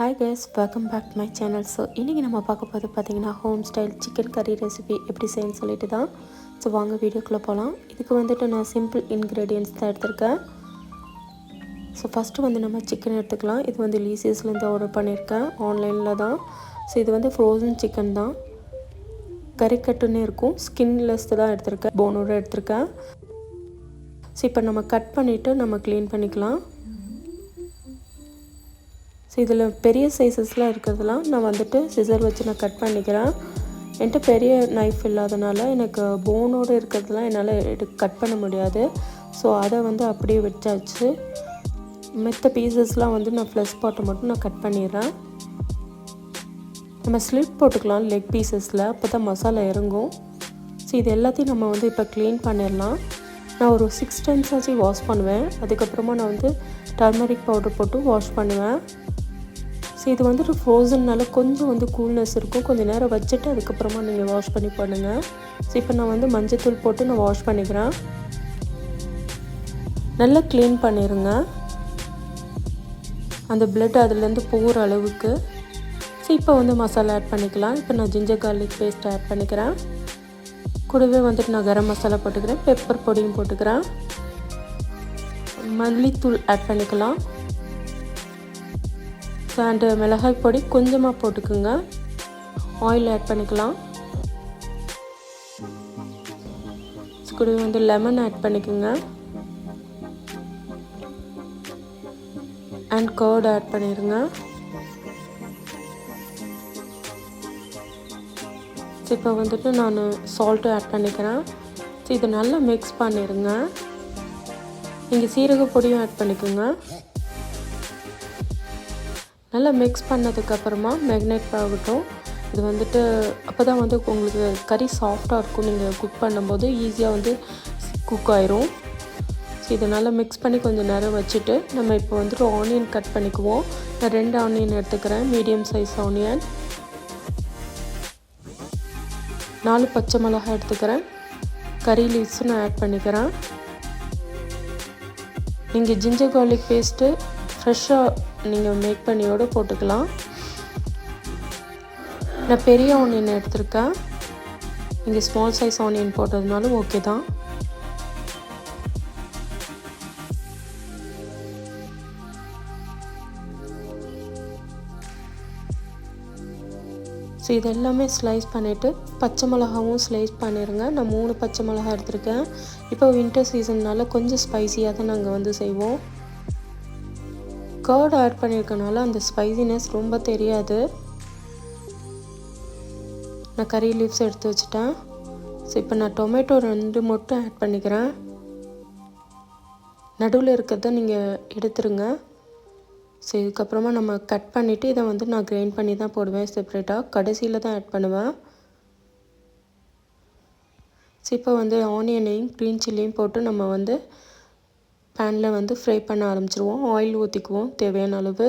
Hi guys, welcome back to my channel. So இன்றைக்கி நம்ம பார்க்க போகிறது பார்த்திங்கன்னா home style chicken curry recipe எப்படி செய்யணும்னு சொல்லிட்டு தான். ஸோ வாங்க வீடியோக்குள்ளே போகலாம். இதுக்கு வந்துட்டு நான் சிம்பிள் இன்க்ரீடியன்ட்ஸ் தான் எடுத்திருக்கேன். ஸோ ஃபஸ்ட்டு வந்து நம்ம சிக்கன் எடுத்துக்கலாம். இது வந்து லீசியஸ்லேருந்து ஆர்டர் பண்ணியிருக்கேன், ஆன்லைனில் தான். ஸோ இது வந்து ஃப்ரோசன் சிக்கன் தான், கறிக்கட்டுன்னு இருக்கும். ஸ்கின்லெஸ் தான் எடுத்திருக்கேன், போனோடு எடுத்திருக்கேன். ஸோ இப்போ நம்ம கட் பண்ணிவிட்டு நம்ம க்ளீன் பண்ணிக்கலாம். ஸோ இதில் பெரிய சைஸஸ்லாம் இருக்கிறதுலாம் நான் வந்துட்டு சிசர் வச்சு நான் கட் பண்ணிக்கிறேன். என்கிட்ட பெரிய நைஃப் இல்லாதனால எனக்கு போனோடு இருக்கிறதுலாம் என்னால் கட் பண்ண முடியாது. ஸோ அதை வந்து அப்படியே வச்சாச்சு. மற்ற பீசஸ்லாம் வந்து நான் ஃப்ளஷ் பாட்டை மட்டும் நான் கட் பண்ணிடுறேன். நம்ம ஸ்லிட் போட்டுக்கலாம் லெக் பீசஸில், அப்போ தான் மசாலா இறங்கும். ஸோ இது எல்லாத்தையும் நம்ம வந்து இப்போ க்ளீன் பண்ணிடலாம். நான் ஒரு 6 times ஆச்சு வாஷ் பண்ணுவேன். அதுக்கப்புறமா நான் வந்து டர்மரிக் பவுடர் போட்டு வாஷ் பண்ணுவேன். ஸோ இது வந்துட்டு ஃப்ரோசன்னால கொஞ்சம் வந்து கூல்னஸ் இருக்கும். கொஞ்சம் நேரம் வச்சுட்டு அதுக்கப்புறமா நீங்கள் வாஷ் பண்ணி பண்ணுங்கள். ஸோ இப்போ நான் வந்து மஞ்சத்தூள் போட்டு நான் வாஷ் பண்ணிக்கிறேன். நல்லா க்ளீன் பண்ணிடுங்க, அந்த பிளட் அதுலேருந்து போகிற அளவுக்கு. ஸோ இப்போ வந்து மசாலா ஆட் பண்ணிக்கலாம். இப்போ நான் ஜிஞ்சர் கார்லிக் பேஸ்ட் ஆட் பண்ணிக்கிறேன். கூடவே வந்துட்டு நான் கரம் மசாலா போட்டுக்கிறேன், பெப்பர் பொடியும் போட்டுக்கிறேன், மல்லித்தூள் ஆட் பண்ணிக்கலாம். அண்டு மிளகாய் பொடி கொஞ்சமாக போட்டுக்குங்க. ஆயில் ஆட் பண்ணிக்கலாம். கூடவே வந்து லெமன் ஆட் பண்ணிக்கோங்க. அண்ட் கர்ட் ஆட் பண்ணிடுங்க. இப்போ வந்துட்டு நான் சால்ட்டு ஆட் பண்ணிக்கிறேன். ஸோ இதை நல்லா மிக்ஸ் பண்ணிடுங்க. நீங்கள் சீரக பொடியும் ஆட் பண்ணிக்கோங்க. நல்லா மிக்ஸ் பண்ணதுக்கப்புறமா மேக்னேட் ஆகட்டும். இது வந்துட்டு அப்போ தான் வந்து உங்களுக்கு கறி சாஃப்டாக இருக்கும். நீங்கள் குக் பண்ணும்போது ஈஸியாக வந்து குக் ஆயிரும். ஸோ இதை நல்லா மிக்ஸ் பண்ணி கொஞ்சம் நேரம் வச்சுட்டு நம்ம இப்போ வந்துட்டு ஆனியன் கட் பண்ணிக்குவோம். நான் 2 ஆனியன் எடுத்துக்கிறேன், மீடியம் சைஸ் ஆனியன். 4 பச்சை மிளகாய் எடுத்துக்கிறேன். கறி லீவ்ஸும் நான் ஆட் பண்ணிக்கிறேன். நீங்கள் ஜிஞ்சர் கார்லிக் பேஸ்ட்டு ஃப்ரெஷ்ஷாக நீங்கள் மேக் பண்ணியோடு போட்டுக்கலாம். நான் பெரிய ஆனியன் எடுத்திருக்கேன். நீங்கள் ஸ்மால் சைஸ் ஆனியன் போட்டதுனாலும் ஓகே தான். ஸோ இதெல்லாமே ஸ்லைஸ் பண்ணிவிட்டு பச்சை மிளகாவும் ஸ்லைஸ் பண்ணிடுங்க. நான் 3 பச்சை மிளகா எடுத்திருக்கேன். இப்போ வின்டர் சீசன்னால் கொஞ்சம் ஸ்பைஸியாக தான் நாங்கள் வந்து செய்வோம். கர்ட் ஆட் பண்ணியிருக்கனால அந்த ஸ்பைசினஸ் ரொம்ப தெரியாது. நான் கறி லீவ்ஸ் எடுத்து வச்சுட்டேன். ஸோ இப்போ நான் டொமேட்டோ 2 மட்டும் ஆட் பண்ணிக்கிறேன். நடுவில் இருக்கிறத நீங்கள் எடுத்துருங்க. ஸோ இதுக்கப்புறமா நம்ம கட் பண்ணிவிட்டு இதை வந்து நான் கிரைண்ட் பண்ணி தான் போடுவேன் செப்ரேட்டாக, கடைசியில் தான் ஆட் பண்ணுவேன். ஸோ இப்போ வந்து ஆனியனையும் க்ரீன் சில்லியும் போட்டு நம்ம வந்து பேனில் வந்து ஃப்ரை பண்ண ஆரம்பிச்சிருவோம். ஆயில் ஊற்றிக்குவோம் தேவையான அளவு.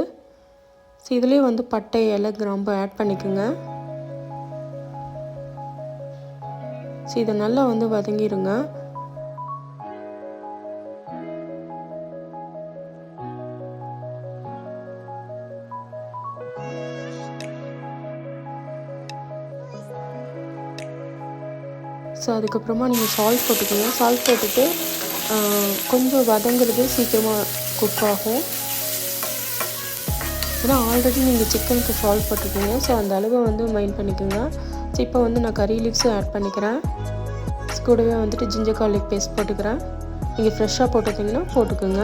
ஸோ இதுலேயே வந்து பட்டை, இலை, கிராம்பு ஆட் பண்ணிக்கோங்க. ஸோ இதை நல்லா வந்து வதங்கிடுங்க. ஸோ அதுக்கப்புறமா நீங்கள் சால்ட் போட்டுக்கோங்க. சால்ட் போட்டுட்டு கொஞ்சம் வதங்குறது சீக்கிரமாக குக் ஆகும். ஏன்னா ஆல்ரெடி நீங்கள் சிக்கனுக்கு சால்ட் போட்டுக்கோங்க. ஸோ அந்த அளவை வந்து மைண்ட் பண்ணிக்கோங்க. ஸோ இப்போ வந்து நான் கறி லீவ்ஸும் ஆட் பண்ணிக்கிறேன். கூடவே வந்துட்டு ஜிஞ்சர் கார்லிக் பேஸ்ட் போட்டுக்கிறேன். நீங்கள் ஃப்ரெஷ்ஷாக போட்டுக்கிங்கன்னா போட்டுக்கோங்க.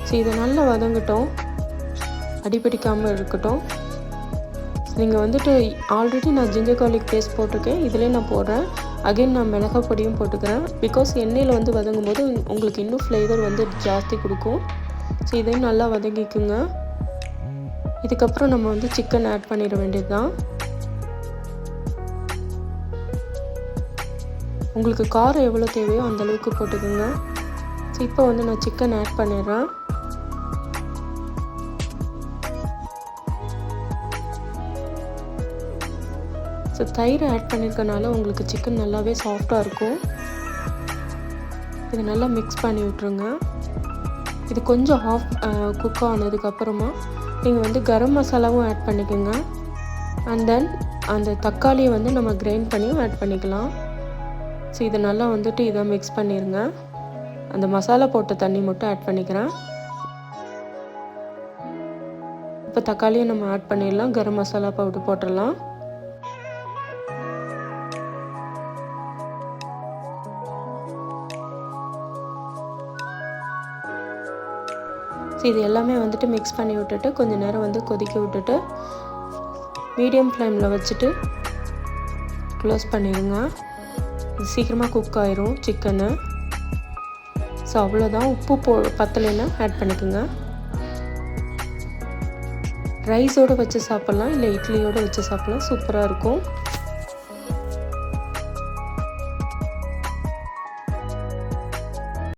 ஸோ இதை நல்லா வதங்கட்டும், அடிப்பிடிக்காமல் இருக்கட்டும். நீங்கள் வந்துட்டு ஆல்ரெடி நான் ஜிஞ்சர் கார்லிக் பேஸ்ட் போட்டிருக்கேன், இதிலே நான் போடுறேன். அகைன் நான் மிளகாய் பொடியும் போட்டுக்கிறேன். பிகாஸ் எண்ணெயில் வந்து வதங்கும் போது உங்களுக்கு இன்னும் ஃப்ளேவர் வந்து ஜாஸ்தி கொடுக்கும். ஸோ இதையும் நல்லா வதங்கிக்குங்க. இதுக்கப்புறம் நம்ம வந்து சிக்கன் ஆட் பண்ணிட வேண்டியது தான். உங்களுக்கு காரம் எவ்வளோ தேவையோ அந்தளவுக்கு போட்டுக்கோங்க. ஸோ இப்போ வந்து நான் சிக்கன் ஆட் பண்ணிடுறேன். ஸோ தயிர் ஆட் பண்ணியிருக்கனால உங்களுக்கு சிக்கன் நல்லாவே சாஃப்டாக இருக்கும். இதை நல்லா மிக்ஸ் பண்ணி விட்ருங்க. இது கொஞ்சம் குக் ஆனதுக்கப்புறமா நீங்கள் வந்து கரம் மசாலாவும் ஆட் பண்ணிக்கோங்க. அண்ட் தென் அந்த தக்காளியை வந்து நம்ம கிரைண்ட் பண்ணியும் ஆட் பண்ணிக்கலாம். ஸோ இதை நல்லா வந்துட்டு இதை மிக்ஸ் பண்ணிடுங்க. அந்த மசாலா போட்ட தண்ணி மட்டும் ஆட் பண்ணிக்கிறேன். இப்போ தக்காளியை நம்ம ஆட் பண்ணிடலாம். கரம் மசாலா பவுடர் போட்டுடலாம். ஸோ இது எல்லாமே வந்துட்டு மிக்ஸ் பண்ணி விட்டுட்டு கொஞ்சம் நேரம் வந்து கொதிக்க விட்டுட்டு மீடியம் ஃப்ளேமில் வச்சுட்டு க்ளோஸ் பண்ணிடுங்க. இது சீக்கிரமாக குக் ஆயிரும் சிக்கனு. ஸோ அவ்வளோதான். உப்பு பத்தலைன்னா ஆட் பண்ணிக்கோங்க. ரைஸோடு வச்சு சாப்பிட்லாம், இல்லை இட்லியோடு வச்சு சாப்பிட்லாம். சூப்பராக இருக்கும்.